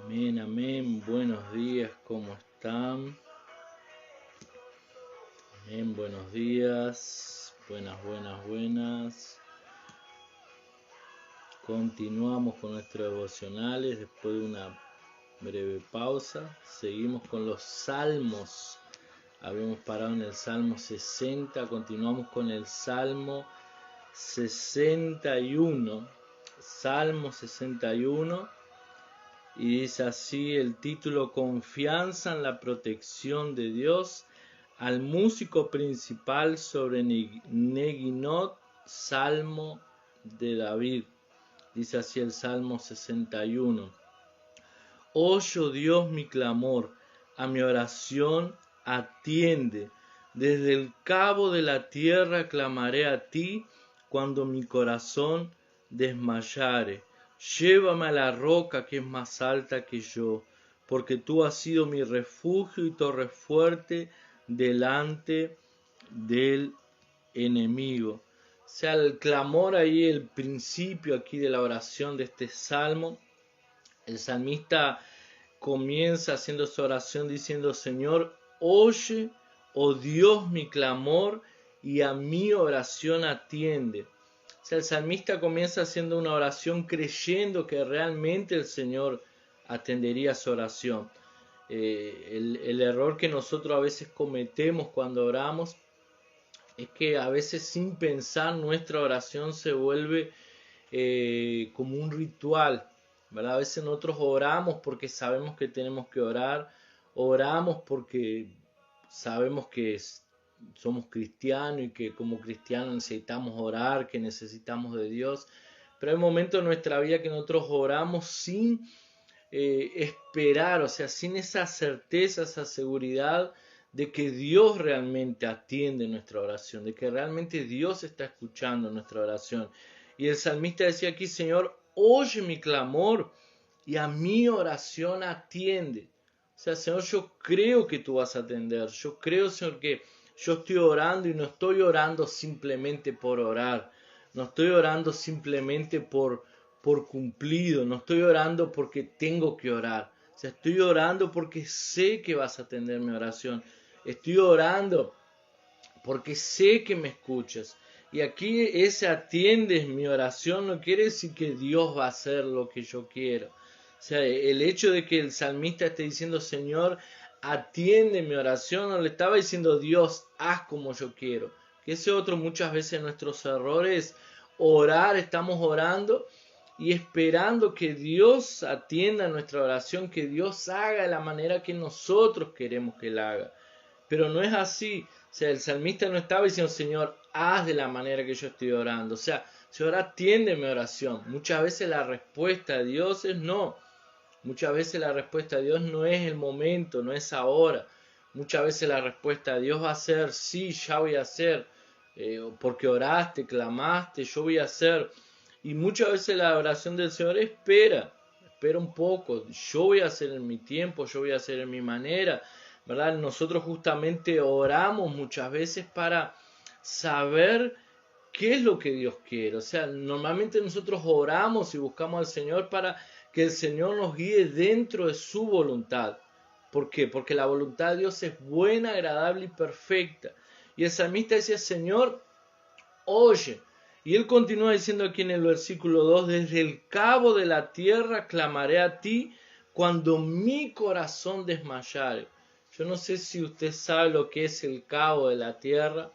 Amén, amén. Buenos días, ¿cómo están? Amén, buenos días. Buenas. Continuamos con nuestros devocionales después de una breve pausa. Seguimos con los salmos. Habíamos parado en el Salmo 60. Continuamos con el Salmo 61. Salmo 61. Y dice así el título: Confianza en la protección de Dios, al músico principal sobre Neguinot, Salmo de David. Dice así el Salmo 61. Oye, Dios, mi clamor, a mi oración atiende. Desde el cabo de la tierra clamaré a ti cuando mi corazón desmayare. Llévame a la roca que es más alta que yo, porque tú has sido mi refugio y torre fuerte delante del enemigo. O sea, el clamor ahí, el principio aquí de la oración de este salmo. El salmista comienza haciendo su oración diciendo: Señor, oye, oh Dios, mi clamor y a mi oración atiende. O sea, el salmista comienza haciendo una oración creyendo que realmente el Señor atendería su oración. El error que nosotros a veces cometemos cuando oramos es que a veces sin pensar nuestra oración se vuelve como un ritual, ¿verdad? A veces nosotros oramos porque sabemos que tenemos que orar, oramos porque sabemos que somos cristianos y que como cristianos necesitamos orar, que necesitamos de Dios, pero hay momentos en nuestra vida que nosotros oramos sin esperar, o sea, sin esa certeza, esa seguridad de que Dios realmente atiende nuestra oración, de que realmente Dios está escuchando nuestra oración. Y el salmista decía aquí: Señor, oye mi clamor y a mi oración atiende. O sea, Señor, yo creo que tú vas a atender. Yo creo, Señor, que yo estoy orando y no estoy orando simplemente por orar. No estoy orando simplemente por cumplido. No estoy orando porque tengo que orar. O sea, estoy orando porque sé que vas a atender mi oración. Estoy orando porque sé que me escuchas. Y aquí ese atiendes mi oración no quiere decir que Dios va a hacer lo que yo quiero. O sea, el hecho de que el salmista esté diciendo: Señor, atiende mi oración, no le estaba diciendo: Dios, haz como yo quiero. Que ese otro muchas veces nuestros errores, orar, estamos orando y esperando que Dios atienda nuestra oración, que Dios haga de la manera que nosotros queremos que Él haga. Pero no es así. O sea, el salmista no estaba diciendo: Señor, haz de la manera que yo estoy orando. O sea, Señor, atiende mi oración. Muchas veces la respuesta de Dios es no. Muchas veces la respuesta de Dios no es el momento, no es ahora. Muchas veces la respuesta de Dios va a ser: sí, ya voy a hacer. Porque oraste, clamaste, yo voy a hacer. Y muchas veces la oración del Señor espera un poco. Yo voy a hacer en mi tiempo, yo voy a hacer en mi manera. ¿Verdad? Nosotros justamente oramos muchas veces para saber qué es lo que Dios quiere. O sea, normalmente nosotros oramos y buscamos al Señor para que el Señor nos guíe dentro de su voluntad. ¿Por qué? Porque la voluntad de Dios es buena, agradable y perfecta. Y el salmista decía: Señor, oye. Y él continúa diciendo aquí en el versículo 2: desde el cabo de la tierra clamaré a ti cuando mi corazón desmayare. Yo no sé si usted sabe lo que es el cabo de la tierra,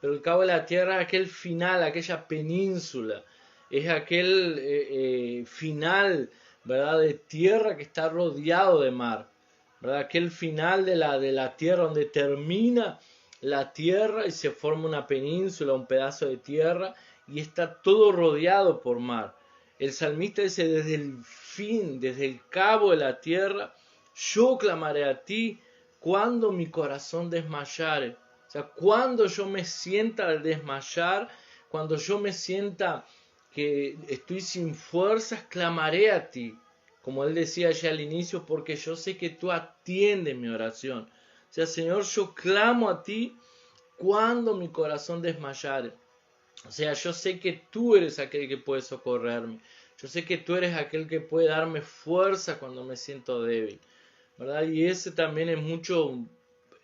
pero el cabo de la tierra es aquel final, aquella península, es aquel final, ¿verdad?, de tierra que está rodeado de mar, ¿verdad? Aquel final de la tierra donde termina la tierra y se forma una península, un pedazo de tierra, y está todo rodeado por mar. El salmista dice: desde el fin, desde el cabo de la tierra, yo clamaré a ti cuando mi corazón desmayare. O sea, cuando yo me sienta al desmayar, cuando yo me sienta que estoy sin fuerzas, clamaré a ti. Como él decía ya al inicio: porque yo sé que tú atiendes mi oración. O sea, Señor, yo clamo a ti cuando mi corazón desmayare. O sea, yo sé que tú eres aquel que puede socorrerme. Yo sé que tú eres aquel que puede darme fuerza cuando me siento débil, ¿verdad? Y ese también es mucho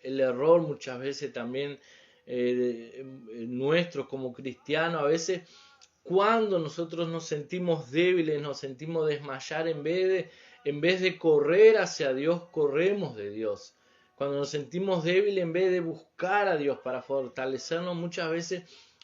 el error muchas veces también nuestro como cristianos. A veces cuando nosotros nos sentimos débiles, nos sentimos desmayar, en vez de correr hacia Dios, corremos de Dios. Cuando nos sentimos débiles, en vez de buscar a Dios para fortalecernos, muchas veces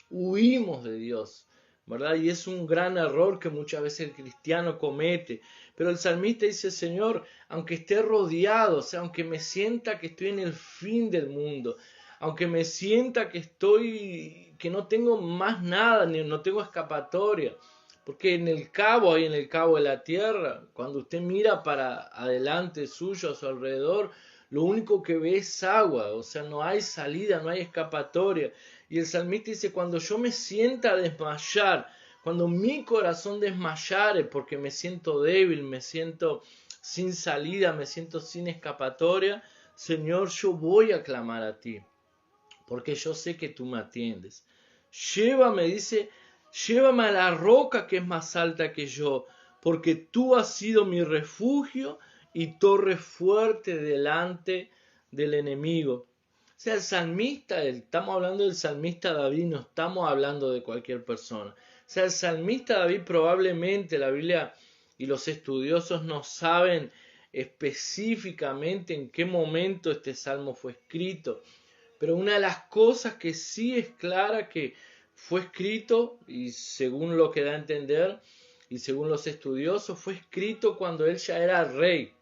huimos de Dios, ¿verdad? Y es un gran error que muchas veces el cristiano comete. Pero el salmista dice, Señor, aunque esté rodeado, o sea, aunque me sienta que estoy en el fin del mundo, aunque me sienta que no tengo más nada, ni no tengo escapatoria, porque en el cabo, ahí en el cabo de la tierra, cuando usted mira para adelante suyo, a su alrededor, lo único que ve es agua, o sea, no hay salida, no hay escapatoria. Y el salmista dice, cuando yo me sienta a desmayar, cuando mi corazón desmayare porque me siento débil, me siento sin salida, me siento sin escapatoria, Señor, yo voy a clamar a ti, porque yo sé que tú me atiendes. Llévame, dice, llévame a la roca que es más alta que yo, porque tú has sido mi refugio y torre fuerte delante del enemigo. O sea, el salmista, estamos hablando del salmista David, no estamos hablando de cualquier persona. O sea, el salmista David probablemente, la Biblia y los estudiosos no saben específicamente en qué momento este salmo fue escrito. Pero una de las cosas que sí es clara que fue escrito, y según lo que da a entender, y según los estudiosos, fue escrito cuando él ya era rey.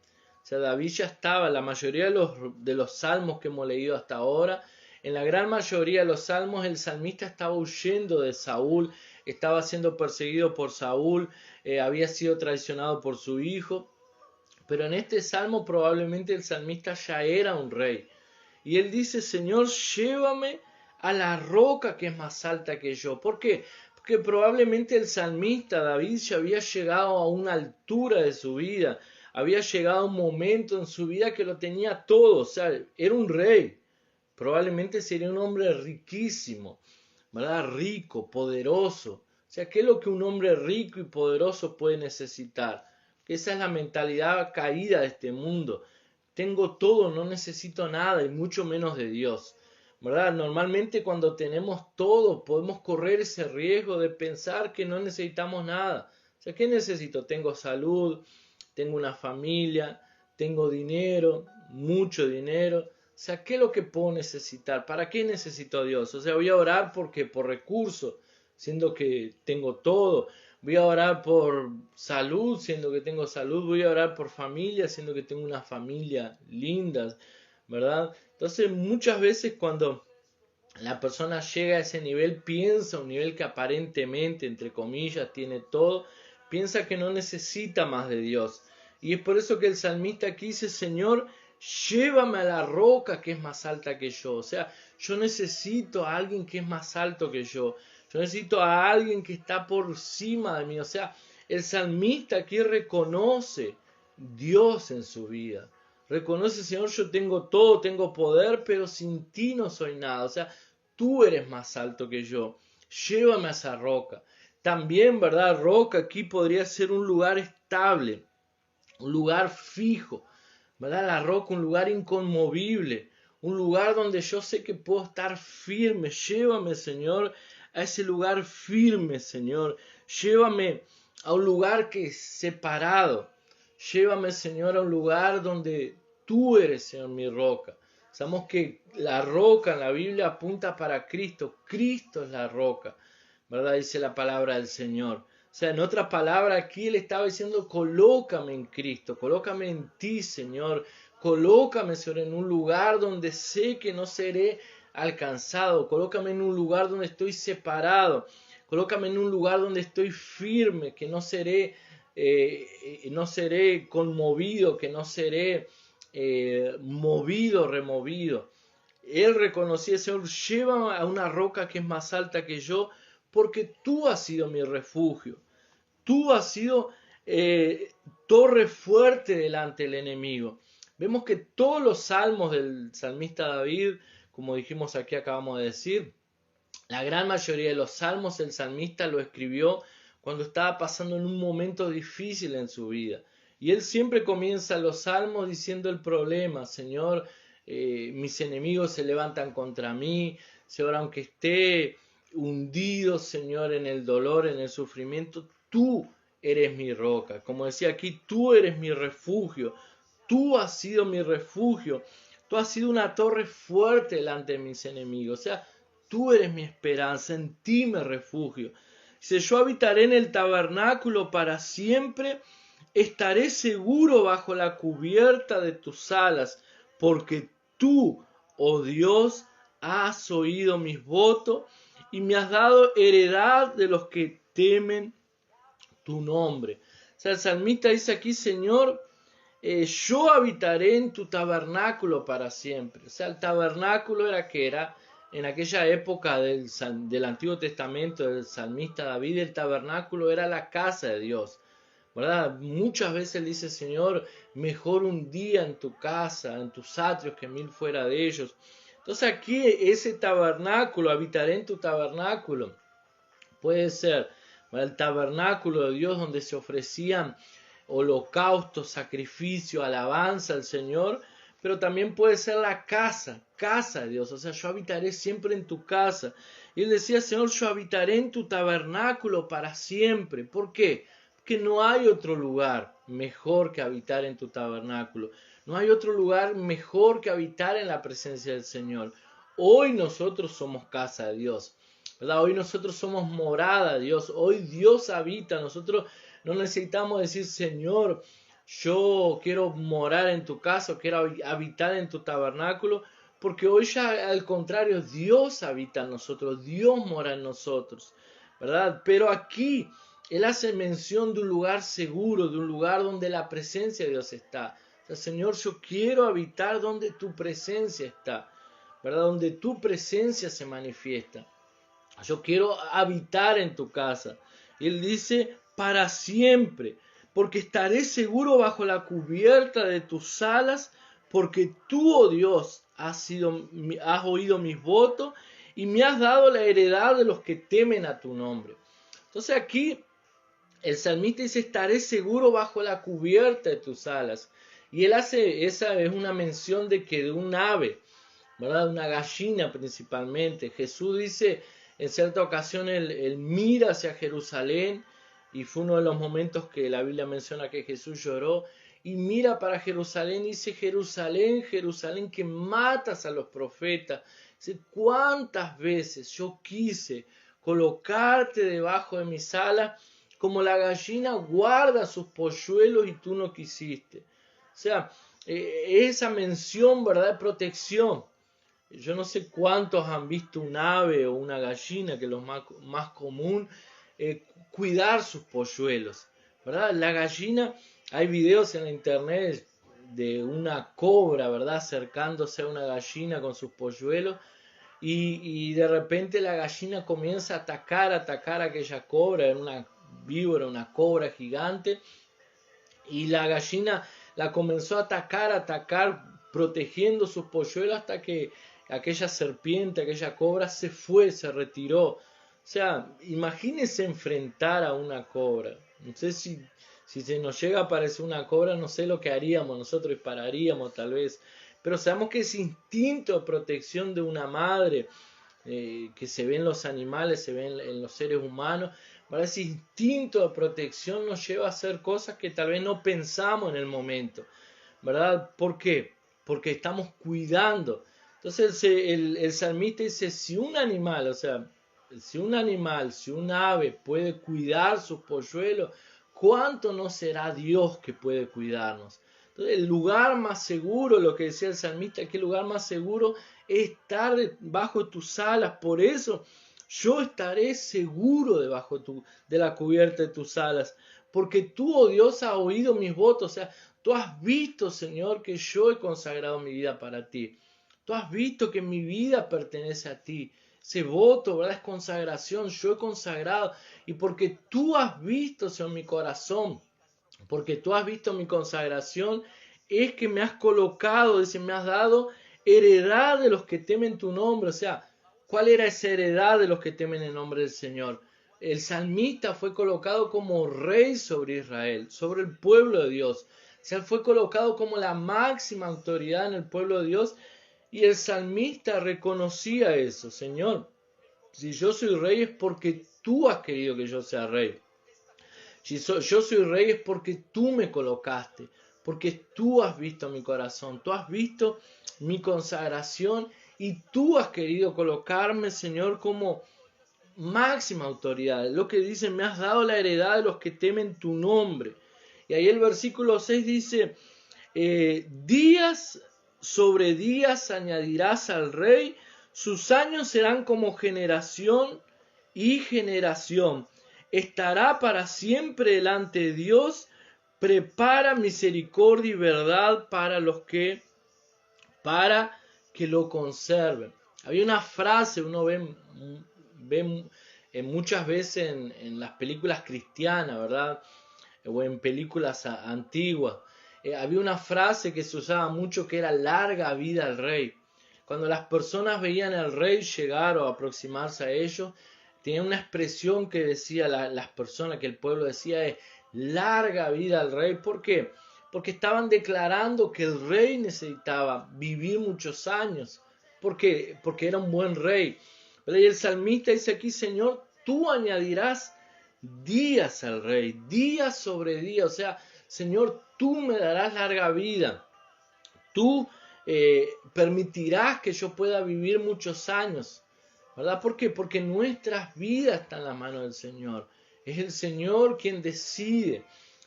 O sea, David ya estaba, la mayoría de los salmos que hemos leído hasta ahora, en la gran mayoría de los salmos el salmista estaba huyendo de Saúl, estaba siendo perseguido por Saúl, había sido traicionado por su hijo, pero en este salmo probablemente el salmista ya era un rey. Y él dice, Señor, llévame a la roca que es más alta que yo. ¿Por qué? Porque probablemente el salmista David ya había llegado a una altura de su vida, había llegado a un momento en su vida que lo tenía todo, o sea, era un rey, probablemente sería un hombre riquísimo, ¿verdad? Rico, poderoso. O sea, ¿qué es lo que un hombre rico y poderoso puede necesitar? Que esa es la mentalidad caída de este mundo. Tengo todo, no necesito nada y mucho menos de Dios, ¿verdad? Normalmente cuando tenemos todo podemos correr ese riesgo de pensar que no necesitamos nada. O sea, ¿qué necesito? Tengo salud, tengo una familia, tengo dinero, mucho dinero. O sea, ¿qué es lo que puedo necesitar? ¿Para qué necesito a Dios? O sea, voy a orar porque por recursos, siendo que tengo todo. Voy a orar por salud, siendo que tengo salud. Voy a orar por familia, siendo que tengo una familia linda, ¿verdad? Entonces, muchas veces cuando la persona llega a ese nivel, piensa un nivel que aparentemente, entre comillas, tiene todo, piensa que no necesita más de Dios. Y es por eso que el salmista aquí dice, Señor, llévame a la roca que es más alta que yo. O sea, yo necesito a alguien que es más alto que yo. Yo necesito a alguien que está por encima de mí. O sea, el salmista aquí reconoce Dios en su vida. Reconoce, Señor, yo tengo todo, tengo poder, pero sin ti no soy nada. O sea, tú eres más alto que yo. Llévame a esa roca. También, ¿verdad? Roca aquí podría ser un lugar estable, un lugar fijo, ¿verdad? La roca, un lugar inconmovible, un lugar donde yo sé que puedo estar firme. Llévame, Señor, a ese lugar firme, Señor. Llévame a un lugar que es separado. Llévame, Señor, a un lugar donde tú eres, Señor, mi roca. Sabemos que la roca en la Biblia apunta para Cristo. Cristo es la roca, ¿verdad? Dice la palabra del Señor. O sea, en otra palabra, aquí él estaba diciendo, colócame en Cristo, colócame en ti, Señor. Colócame, Señor, en un lugar donde sé que no seré alcanzado. Colócame en un lugar donde estoy separado. Colócame en un lugar donde estoy firme, que no seré conmovido, que no seré movido, removido. Él reconocía, Señor, llévame a una roca que es más alta que yo, porque tú has sido mi refugio. Tú has sido torre fuerte delante del enemigo. Vemos que todos los salmos del salmista David, como dijimos aquí, acabamos de decir, la gran mayoría de los salmos el salmista lo escribió cuando estaba pasando en un momento difícil en su vida. Y él siempre comienza los salmos diciendo el problema: Señor, mis enemigos se levantan contra mí, Señor, aunque esté hundido, Señor, en el dolor, en el sufrimiento, tú eres mi roca. Como decía aquí, tú eres mi refugio, tú has sido mi refugio, tú has sido una torre fuerte delante de mis enemigos. O sea, tú eres mi esperanza, en ti me refugio. Dice: yo habitaré en el tabernáculo para siempre, estaré seguro bajo la cubierta de tus alas, porque tú, oh Dios, has oído mis votos y me has dado heredad de los que temen tu nombre. O sea, el salmista dice aquí: Señor, yo habitaré en tu tabernáculo para siempre. O sea, el tabernáculo era en aquella época del Antiguo Testamento, del salmista David, el tabernáculo era la casa de Dios, ¿verdad? Muchas veces él dice: Señor, mejor un día en tu casa, en tus atrios, que 1000 fuera de ellos. Entonces aquí ese tabernáculo, habitaré en tu tabernáculo, puede ser, ¿verdad?, el tabernáculo de Dios, donde se ofrecían holocaustos, sacrificio, alabanza al Señor, pero también puede ser la casa de Dios. O sea, yo habitaré siempre en tu casa. Y él decía: Señor, yo habitaré en tu tabernáculo para siempre. ¿Por qué? Porque no hay otro lugar mejor que habitar en tu tabernáculo. No hay otro lugar mejor que habitar en la presencia del Señor. Hoy nosotros somos casa de Dios, ¿verdad? Hoy nosotros somos morada de Dios. Hoy Dios habita. Nosotros no necesitamos decir: Señor, yo quiero morar en tu casa, quiero habitar en tu tabernáculo, porque hoy ya al contrario, Dios habita en nosotros, Dios mora en nosotros, ¿verdad? Pero aquí él hace mención de un lugar seguro, de un lugar donde la presencia de Dios está. O sea, Señor, yo quiero habitar donde tu presencia está, ¿verdad? Donde tu presencia se manifiesta. Yo quiero habitar en tu casa. Y él dice: para siempre, porque estaré seguro bajo la cubierta de tus alas, porque tú, oh Dios, has oído mis votos y me has dado la heredad de los que temen a tu nombre. Entonces aquí el salmista dice: estaré seguro bajo la cubierta de tus alas. Y él hace, esa es una mención de un ave, ¿verdad? Una gallina principalmente. Jesús dice, en cierta ocasión él mira hacia Jerusalén, y fue uno de los momentos que la Biblia menciona que Jesús lloró, y mira para Jerusalén y dice: Jerusalén, Jerusalén, que matas a los profetas. Dice: cuántas veces yo quise colocarte debajo de mis alas, como la gallina guarda sus polluelos, y tú no quisiste. O sea, esa mención, ¿verdad?, de protección. Yo no sé cuántos han visto un ave o una gallina, que es lo más común, cuidar sus polluelos, ¿verdad? La gallina, hay videos en la internet de una cobra, ¿verdad?, acercándose a una gallina con sus polluelos, y de repente la gallina comienza a atacar a aquella cobra. Era una víbora, una cobra gigante, y la gallina la comenzó a atacar, protegiendo sus polluelos, hasta que aquella serpiente, aquella cobra se fue, se retiró. O sea, imagínense enfrentar a una cobra. No sé si se nos llega a aparecer una cobra, no sé lo que haríamos, nosotros dispararíamos tal vez. Pero sabemos que ese instinto de protección de una madre, que se ve en los animales, se ve en los seres humanos, ¿verdad?, ese instinto de protección nos lleva a hacer cosas que tal vez no pensamos en el momento, ¿verdad? ¿Por qué? Porque estamos cuidando. Entonces el salmista dice: si un animal, o sea, si un ave puede cuidar sus polluelos, ¿cuánto no será Dios que puede cuidarnos? Entonces, el lugar más seguro, lo que decía el salmista, que el lugar más seguro es estar bajo tus alas. Por eso yo estaré seguro debajo de la cubierta de tus alas, porque tú, oh Dios, has oído mis votos. O sea, tú has visto, Señor, que yo he consagrado mi vida para ti. Tú has visto que mi vida pertenece a ti. Ese voto, ¿verdad?, es consagración. Yo he consagrado. Y porque tú has visto, Señor, mi corazón, porque tú has visto mi consagración, es que me has colocado, dice, me has dado heredad de los que temen tu nombre. O sea, ¿cuál era esa heredad de los que temen el nombre del Señor? el salmista fue colocado como rey sobre Israel, sobre el pueblo de Dios. O sea, fue colocado como la máxima autoridad en el pueblo de Dios y el salmista reconocía eso. Señor, si yo soy rey es porque tú has querido que yo sea rey. Si yo soy rey es porque tú me colocaste, porque tú has visto mi corazón, tú has visto mi consagración y tú has querido colocarme, Señor, como máxima autoridad. Lo que dice, me has dado la heredad de los que temen tu nombre. Y ahí el versículo 6 dice, días sobre días añadirás al rey, sus años serán como generación y generación. Estará para siempre delante de Dios, prepara misericordia y verdad para que lo conserven. Había una frase, uno ve muchas veces en las películas cristianas, ¿verdad? O en películas antiguas. Había una frase que se usaba mucho que era larga vida al rey. Cuando las personas veían al rey llegar o aproximarse a ellos, tenía una expresión que decía las personas, que el pueblo decía es larga vida al rey. ¿Por qué? Porque estaban declarando que el rey necesitaba vivir muchos años. ¿Por qué? Porque era un buen rey. Pero y el salmista dice aquí, Señor, tú añadirás días al rey, días sobre días. O sea, Señor, tú me darás larga vida. Tú permitirás que yo pueda vivir muchos años. ¿Verdad? ¿Por qué? Porque nuestras vidas están en la mano del Señor. Es el Señor quien decide.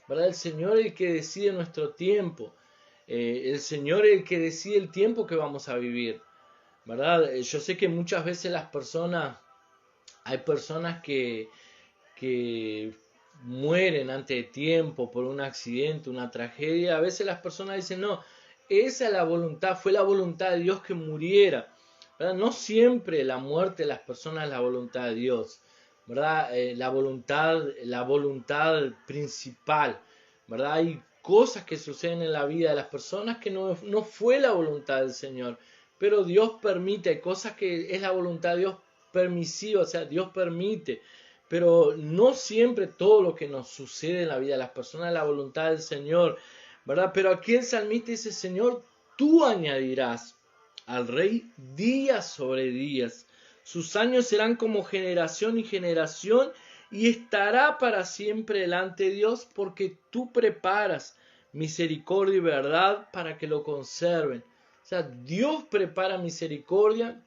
¿Verdad? El Señor es el que decide nuestro tiempo. El Señor es el que decide el tiempo que vamos a vivir. ¿Verdad? Yo sé que muchas veces hay personas que mueren antes de tiempo por un accidente, una tragedia. A veces las personas dicen, no, esa es la voluntad, fue la voluntad de Dios que muriera. ¿Verdad? No siempre la muerte de las personas es la voluntad de Dios, ¿verdad? La voluntad principal, ¿verdad? Hay cosas que suceden en la vida de las personas que no fue la voluntad del Señor, pero Dios permite, hay cosas que es la voluntad de Dios permisiva, o sea, Dios permite, pero no siempre todo lo que nos sucede en la vida de las personas es la voluntad del Señor, ¿verdad? Pero aquí el salmista dice, Señor, tú añadirás al rey días sobre días. Sus años serán como generación y generación y estará para siempre delante de Dios porque tú preparas misericordia y verdad para que lo conserven. O sea, Dios prepara misericordia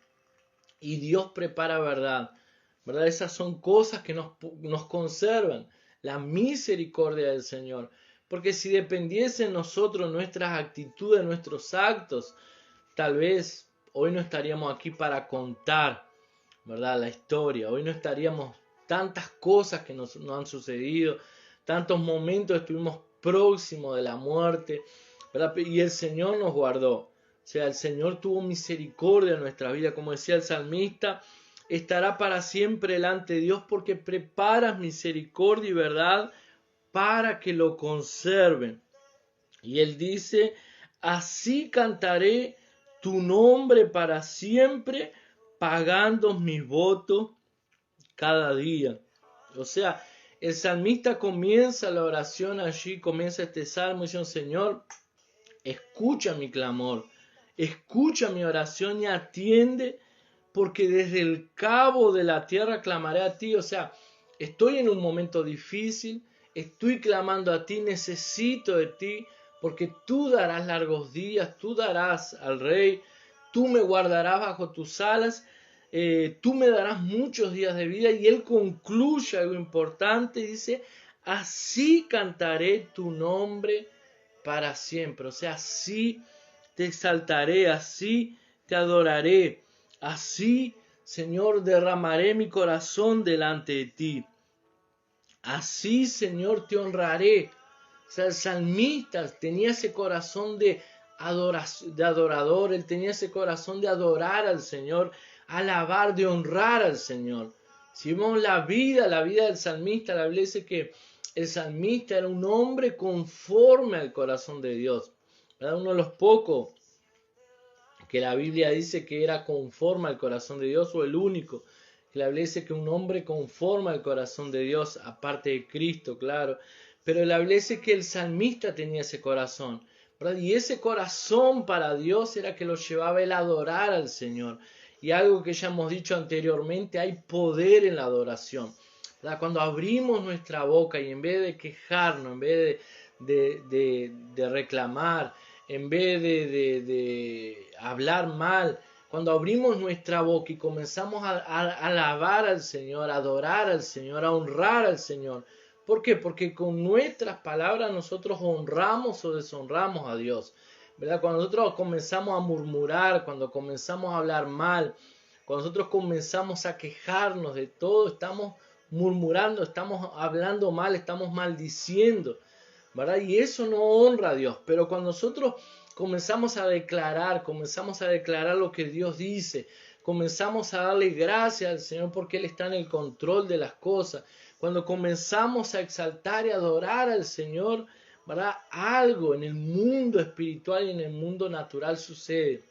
y Dios prepara verdad. ¿Verdad? Esas son cosas que nos conservan. La misericordia del Señor. Porque si dependiese en nosotros nuestras actitudes, nuestros actos, tal vez hoy no estaríamos aquí para contar, ¿verdad? La historia. Hoy no estaríamos tantas cosas que nos han sucedido, tantos momentos estuvimos próximos de la muerte, ¿verdad? Y el Señor nos guardó. O sea, el Señor tuvo misericordia en nuestra vida, como decía el salmista, estará para siempre delante de Dios porque preparas misericordia y verdad para que lo conserven. Y él dice, así cantaré tu nombre para siempre, pagando mis votos cada día. O sea, el salmista comienza la oración allí, comienza este salmo diciendo, Señor, escucha mi clamor, escucha mi oración y atiende, porque desde el cabo de la tierra clamaré a ti. O sea, estoy en un momento difícil, estoy clamando a ti, necesito de ti, porque tú darás largos días, tú darás al rey, tú me guardarás bajo tus alas, tú me darás muchos días de vida. Y él concluye algo importante, dice, así cantaré tu nombre para siempre. O sea, así te exaltaré, así te adoraré, así, Señor, derramaré mi corazón delante de ti. Así, Señor, te honraré. O sea, el salmista tenía ese corazón de adorador, él tenía ese corazón de adorar al Señor, alabar, de honrar al Señor. Si vemos la vida del salmista, la Biblia dice que el salmista era un hombre conforme al corazón de Dios. ¿Verdad? Uno de los pocos que la Biblia dice que era conforme al corazón de Dios, o el único. que la Biblia dice que un hombre conforma el corazón de Dios, aparte de Cristo, claro, pero la Biblia dice que el salmista tenía ese corazón, ¿verdad? Y ese corazón para Dios era que lo llevaba él a adorar al Señor. Y algo que ya hemos dicho anteriormente, hay poder en la adoración, ¿verdad? Cuando abrimos nuestra boca y en vez de quejarnos, en vez de reclamar, en vez de hablar mal, cuando abrimos nuestra boca y comenzamos a alabar al Señor, a adorar al Señor, a honrar al Señor. ¿Por qué? Porque con nuestras palabras nosotros honramos o deshonramos a Dios, ¿verdad? Cuando nosotros comenzamos a murmurar, cuando comenzamos a hablar mal, cuando nosotros comenzamos a quejarnos de todo, estamos murmurando, estamos hablando mal, estamos maldiciendo, ¿verdad? Y eso no honra a Dios. Pero cuando nosotros comenzamos a declarar lo que Dios dice, comenzamos a darle gracias al Señor porque Él está en el control de las cosas, cuando comenzamos a exaltar y adorar al Señor, ¿verdad? Algo en el mundo espiritual y en el mundo natural sucede.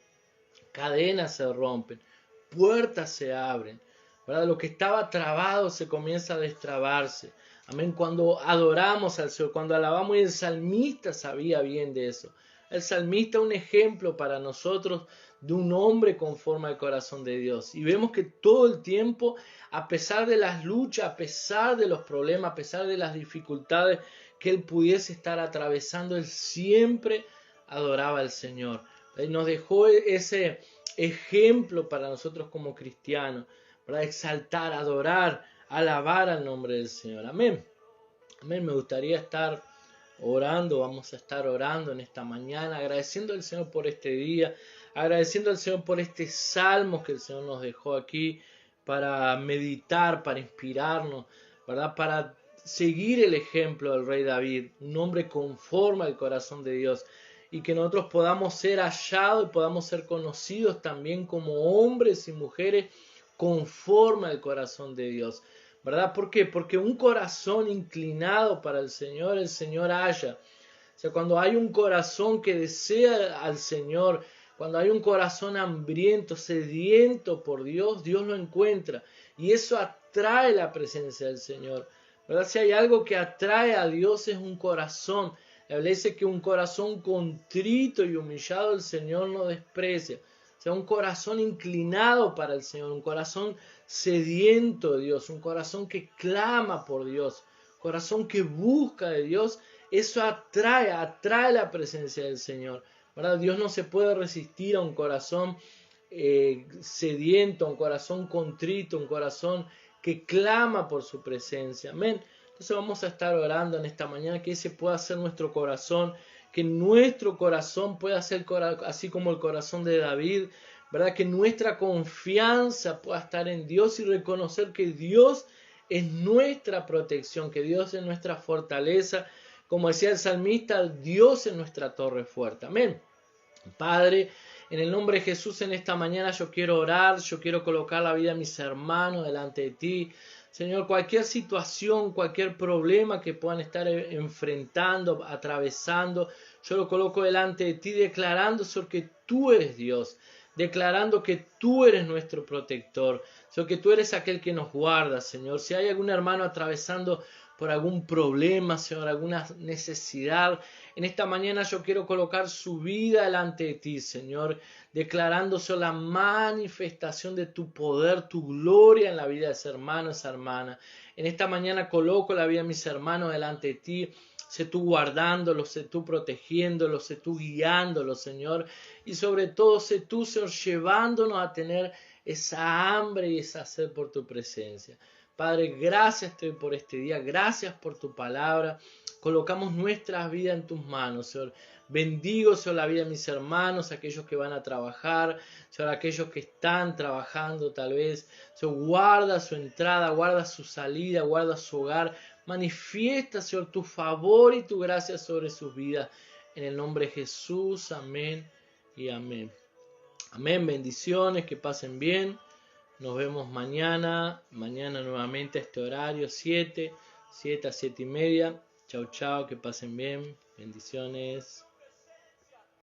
Cadenas se rompen, puertas se abren, ¿verdad? Lo que estaba trabado se comienza a destrabarse. Amén. Cuando adoramos al Señor, cuando alabamos, y el salmista sabía bien de eso. El salmista es un ejemplo para nosotros de un hombre conforme al corazón de Dios. Y vemos que todo el tiempo, a pesar de las luchas, a pesar de los problemas, a pesar de las dificultades que él pudiese estar atravesando, él siempre adoraba al Señor. Y nos dejó ese ejemplo para nosotros como cristianos, para exaltar, adorar, alabar al nombre del Señor. Amén. Amén. Me gustaría estar orando, vamos a estar orando en esta mañana, agradeciendo al Señor por este día, agradeciendo al Señor por este salmo que el Señor nos dejó aquí para meditar, para inspirarnos, ¿verdad? Para seguir el ejemplo del rey David, un hombre conforme al corazón de Dios, y que nosotros podamos ser hallados y podamos ser conocidos también como hombres y mujeres conforme al corazón de Dios, ¿verdad? ¿Por qué? Porque un corazón inclinado para el Señor halla. O sea, cuando hay un corazón que desea al Señor, cuando hay un corazón hambriento, sediento por Dios, Dios lo encuentra. Y eso atrae la presencia del Señor, ¿verdad? Si hay algo que atrae a Dios es un corazón. La Biblia dice que un corazón contrito y humillado el Señor no desprecia. O sea, un corazón inclinado para el Señor, un corazón sediento de Dios, un corazón que clama por Dios, un corazón que busca de Dios, eso atrae la presencia del Señor, ¿verdad? Dios no se puede resistir a un corazón sediento, un corazón contrito, un corazón que clama por su presencia. Amén. Entonces vamos a estar orando en esta mañana que ese pueda ser nuestro corazón, que nuestro corazón pueda ser así como el corazón de David, ¿verdad? Que nuestra confianza pueda estar en Dios y reconocer que Dios es nuestra protección, que Dios es nuestra fortaleza. Como decía el salmista, Dios es nuestra torre fuerte. Amén. Padre, en el nombre de Jesús en esta mañana yo quiero orar, yo quiero colocar la vida de mis hermanos delante de ti. Señor, cualquier situación, cualquier problema que puedan estar enfrentando, atravesando, yo lo coloco delante de ti declarando, Señor, que tú eres Dios, declarando que tú eres nuestro protector, Señor, que tú eres aquel que nos guarda, Señor. Si hay algún hermano atravesando por algún problema, Señor, alguna necesidad, en esta mañana yo quiero colocar su vida delante de ti, Señor, declarándose la manifestación de tu poder, tu gloria en la vida de ese hermano, esa hermana. En esta mañana coloco la vida de mis hermanos delante de ti. Sé tú guardándolos, sé tú protegiéndolos, sé tú guiándolos, Señor. Y sobre todo, sé tú, Señor, llevándonos a tener esa hambre y esa sed por tu presencia. Padre, gracias te doy por este día, gracias por tu palabra. Colocamos nuestras vidas en tus manos, Señor. Bendigo, Señor, la vida de mis hermanos, aquellos que van a trabajar, Señor, aquellos que están trabajando tal vez. Señor, guarda su entrada, guarda su salida, guarda su hogar. Manifiesta, Señor, tu favor y tu gracia sobre sus vidas. En el nombre de Jesús, amén y amén. Amén, bendiciones, que pasen bien. Nos vemos mañana nuevamente a este horario, 7 a 7:30. Chau, chau, que pasen bien. Bendiciones.